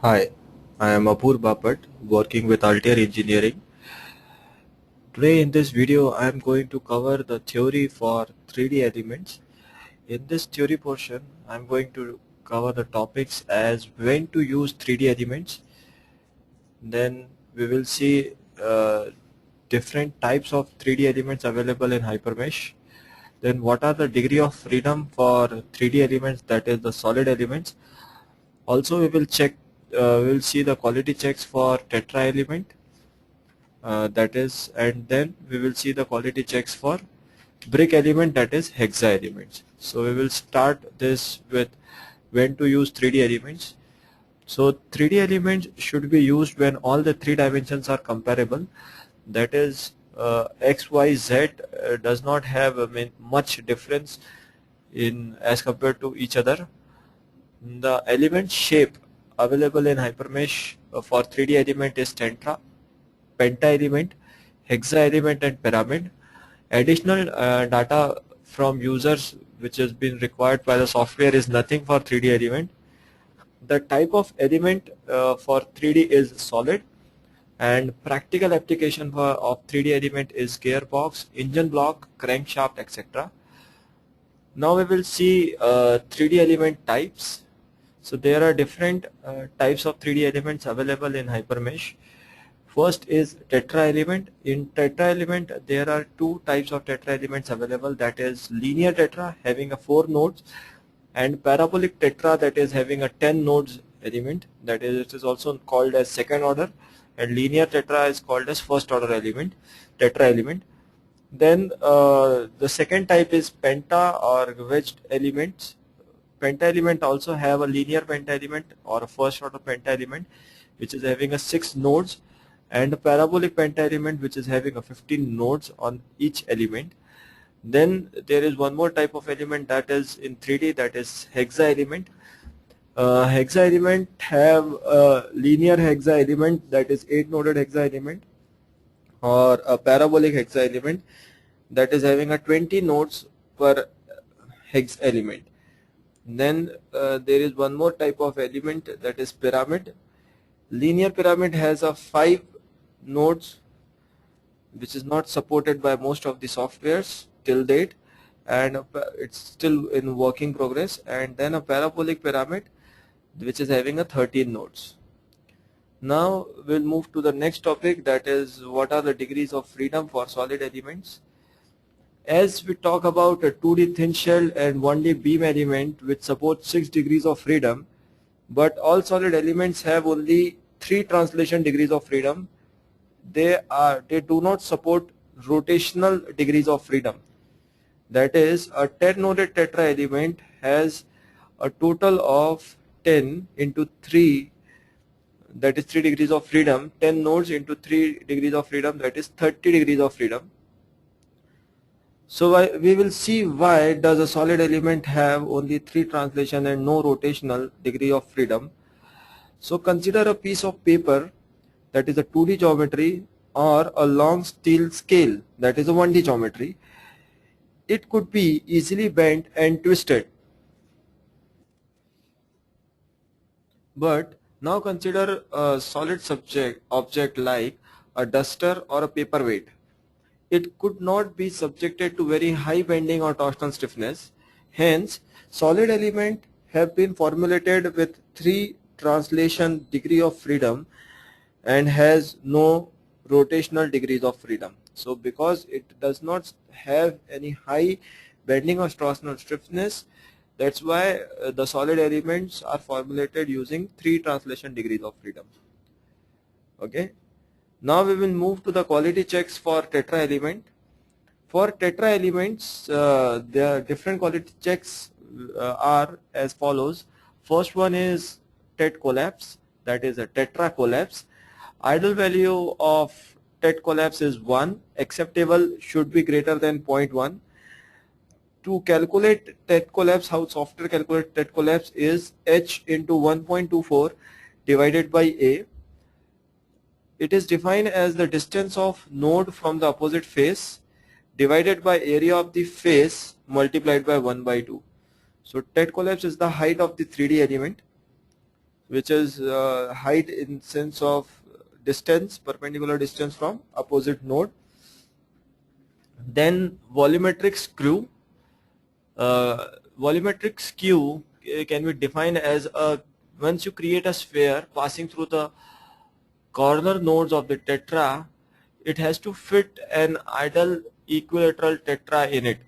Hi, I am Apur Bapat working with Altair Engineering. Today in this video I am going to cover the theory for 3D elements. In this theory portion I am going to cover the topics as when to use 3D elements. Then we will see different types of 3D elements available in HyperMesh. Then what are the degree of freedom for 3D elements, that is the solid elements. Also we will see the quality checks for tetra element, that is, and then we will see the quality checks for brick element, that is hexa elements. So we will start this with when to use 3D elements. So 3D elements should be used when all the three dimensions are comparable, that is x, y, z does not have much difference in as compared to each other. The element shape available in HyperMesh for 3D element is tetra, penta element, hexa element and pyramid. Additional data from users which has been required by the software is nothing for 3D element. The type of element for 3D is solid, and practical application of 3D element is gearbox, engine block, crankshaft, etc. Now we will see 3D element types. So there are different types of 3D elements available in HyperMesh. First is tetra element. In tetra element there are two types of tetra elements available, that is linear tetra having a 4 nodes and parabolic tetra that is having a 10 nodes element, that is it is also called as second order, and linear tetra is called as first order element, tetra element. Then the second type is penta or wedged elements. Penta element also have a linear penta element or a first order penta element which is having a 6 nodes, and a parabolic penta element which is having a 15 nodes on each element. Then there is one more type of element that is in 3D, that is hexa element. Hexa element have a linear hexa element, that is 8 noded hexa element, or a parabolic hexa element that is having a 20 nodes per hex element. Then there is one more type of element, that is pyramid. Linear pyramid has a 5 nodes which is not supported by most of the softwares till date, and it's still in working progress. And then a parabolic pyramid which is having a 13 nodes. Now we'll move to the next topic, that is what are the degrees of freedom for solid elements. As we talk about a 2D thin shell and 1D beam element which supports 6 degrees of freedom, but all solid elements have only 3 translation degrees of freedom. They do not support rotational degrees of freedom. That is, a 10 noded tetra element has a total of 10 into 3, that is 3 degrees of freedom. 10 nodes into 3 degrees of freedom, that is 30 degrees of freedom. So we will see why does a solid element have only 3 translation and no rotational degree of freedom. So consider a piece of paper that is a 2D geometry or a long steel scale that is a 1D geometry. It could be easily bent and twisted. But now consider a solid object like a duster or a paperweight. It could not be subjected to very high bending or torsional stiffness. Hence, solid element have been formulated with 3 translation degree of freedom and has no rotational degrees of freedom. So because it does not have any high bending or torsional stiffness, that's why the solid elements are formulated using 3 translation degrees of freedom. Okay. Now we will move to the quality checks for tetra element. For tetra elements, the different quality checks are as follows. First one is tet collapse, that is a tetra collapse. Ideal value of tet collapse is 1. Acceptable should be greater than 0.1. To calculate tet collapse, how software calculates tet collapse is h into 1.24 divided by a. It is defined as the distance of node from the opposite face divided by area of the face multiplied by 1 by 2. So tet collapse is the height of the 3D element. which is height in sense of distance, perpendicular distance from opposite node. Then volumetric skew. Volumetric skew can be defined as once you create a sphere passing through the corner nodes of the tetra, it has to fit an ideal equilateral tetra in it.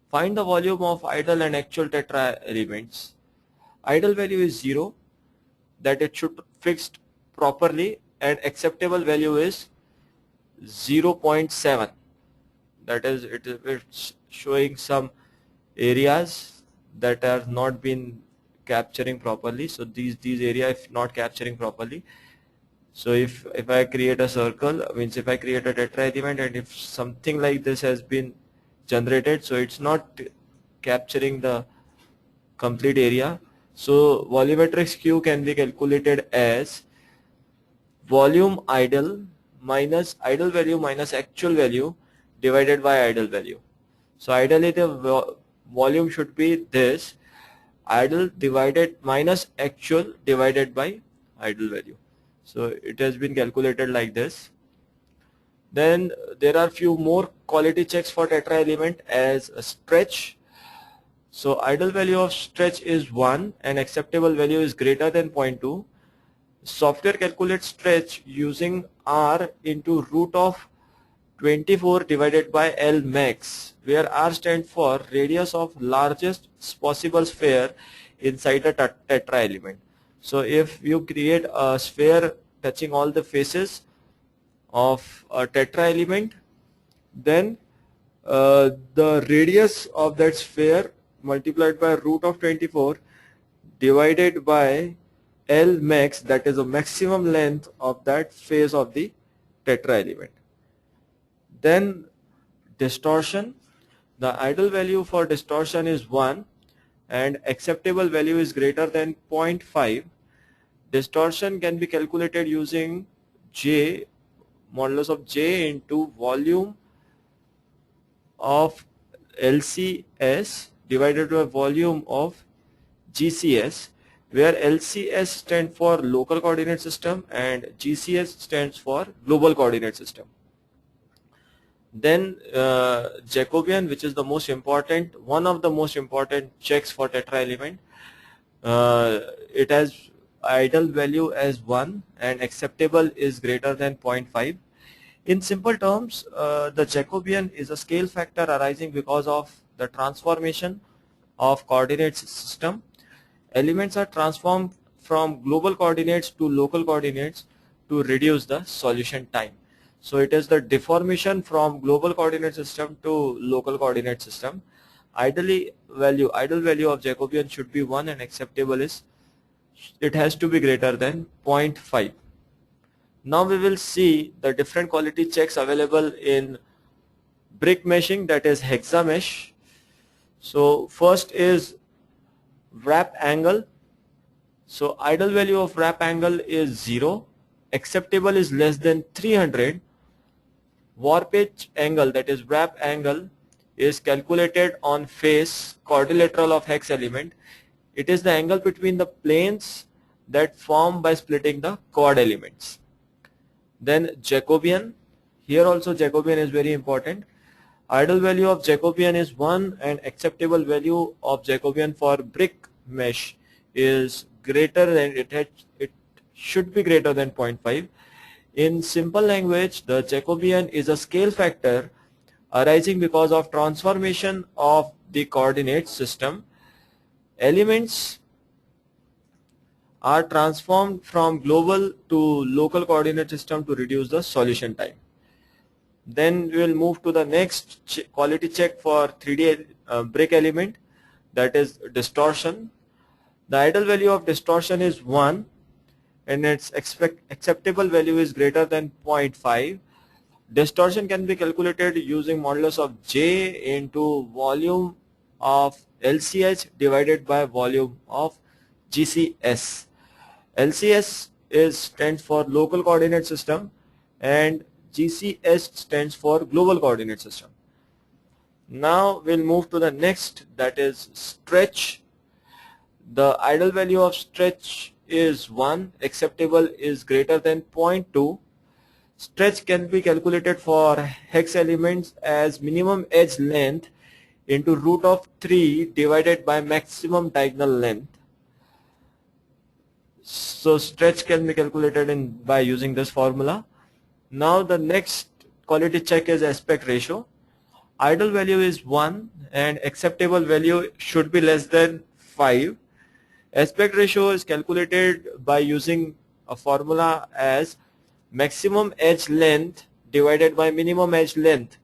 Find the volume of ideal and actual tetra elements. Ideal value is 0, that it should fixed properly, and acceptable value is 0.7, that is it's showing some areas that are not been capturing properly. So these area if not capturing properly, so if I create a circle, means if I create a tetra element and if something like this has been generated, so it's not capturing the complete area. So volumetric skew can be calculated as volume ideal minus ideal value minus actual value divided by ideal value. So ideally the volume should be this, ideal divided minus actual divided by ideal value. So it has been calculated like this. Then there are few more quality checks for tetra element as a stretch. So ideal value of stretch is 1 and acceptable value is greater than 0.2. Software calculates stretch using R into root of 24 divided by L max, where R stands for radius of largest possible sphere inside a tetra element. So if you create a sphere touching all the faces of a tetra element, then the radius of that sphere multiplied by root of 24 divided by L max, that is the maximum length of that face of the tetra element. Then distortion, the ideal value for distortion is 1 and acceptable value is greater than 0.5. Distortion can be calculated using J, modulus of J into volume of LCS divided by volume of GCS, where LCS stands for local coordinate system and GCS stands for global coordinate system. Then Jacobian, which is the most important, one of the most important checks for tetra element. It has ideal value as 1 and acceptable is greater than 0.5. In simple terms, the Jacobian is a scale factor arising because of the transformation of coordinates system. Elements are transformed from global coordinates to local coordinates to reduce the solution time. So it is the deformation from global coordinate system to local coordinate system. Ideal value of Jacobian should be 1 and acceptable is, it has to be greater than 0.5. Now we will see the different quality checks available in brick meshing, that is hexamesh. So first is wrap angle. So ideal value of wrap angle is 0, acceptable is less than 300. Warpage angle, that is wrap angle, is calculated on face quadrilateral of hex element. It is the angle between the planes that form by splitting the chord elements. Then Jacobian, here also Jacobian is very important. Ideal value of Jacobian is 1 and acceptable value of Jacobian for brick mesh is greater than, it should be greater than 0.5. In simple language, the Jacobian is a scale factor arising because of transformation of the coordinate system. Elements are transformed from global to local coordinate system to reduce the solution time. Then we will move to the next quality check for 3D brick element, that is distortion. The ideal value of distortion is 1 and its acceptable value is greater than 0.5. Distortion can be calculated using modulus of J into volume of LCH divided by volume of GCS. LCS stands for local coordinate system and GCS stands for global coordinate system. Now we'll move to the next, that is stretch. The ideal value of stretch is 1, acceptable is greater than 0.2. Stretch can be calculated for hex elements as minimum edge length into root of 3 divided by maximum diagonal length. So stretch can be calculated by using this formula. Now the next quality check is aspect ratio. Ideal value is 1 and acceptable value should be less than 5. Aspect ratio is calculated by using a formula as maximum edge length divided by minimum edge length.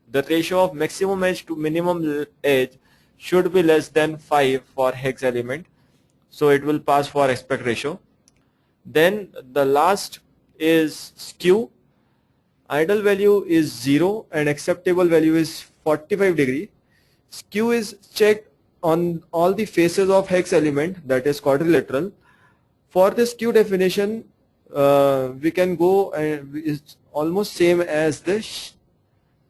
The ratio of maximum edge to minimum edge should be less than 5 for hex element, so it will pass for aspect ratio. Then the last is skew. Ideal value is 0 and acceptable value is 45 degree. Skew is checked on all the faces of hex element, that is quadrilateral. For the skew definition, we can go and it's almost same as the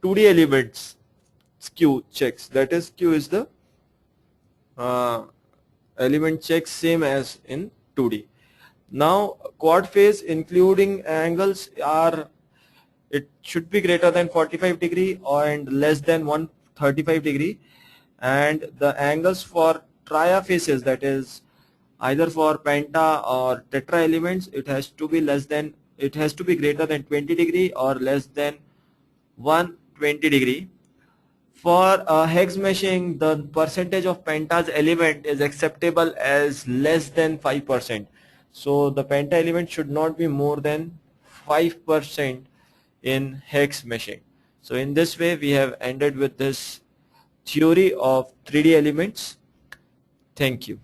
2D elements skew checks. That is, skew is the element check same as in 2D. Now quad phase including angles are, it should be greater than 45 degree and less than 135 degree, and the angles for tria faces, that is either for penta or tetra elements, it has to be greater than 20 degree or less than 120 degree. For hex meshing, the percentage of penta's element is acceptable as less than 5%. So the penta element should not be more than 5% in hex meshing. So in this way we have ended with this theory of 3D elements. Thank you.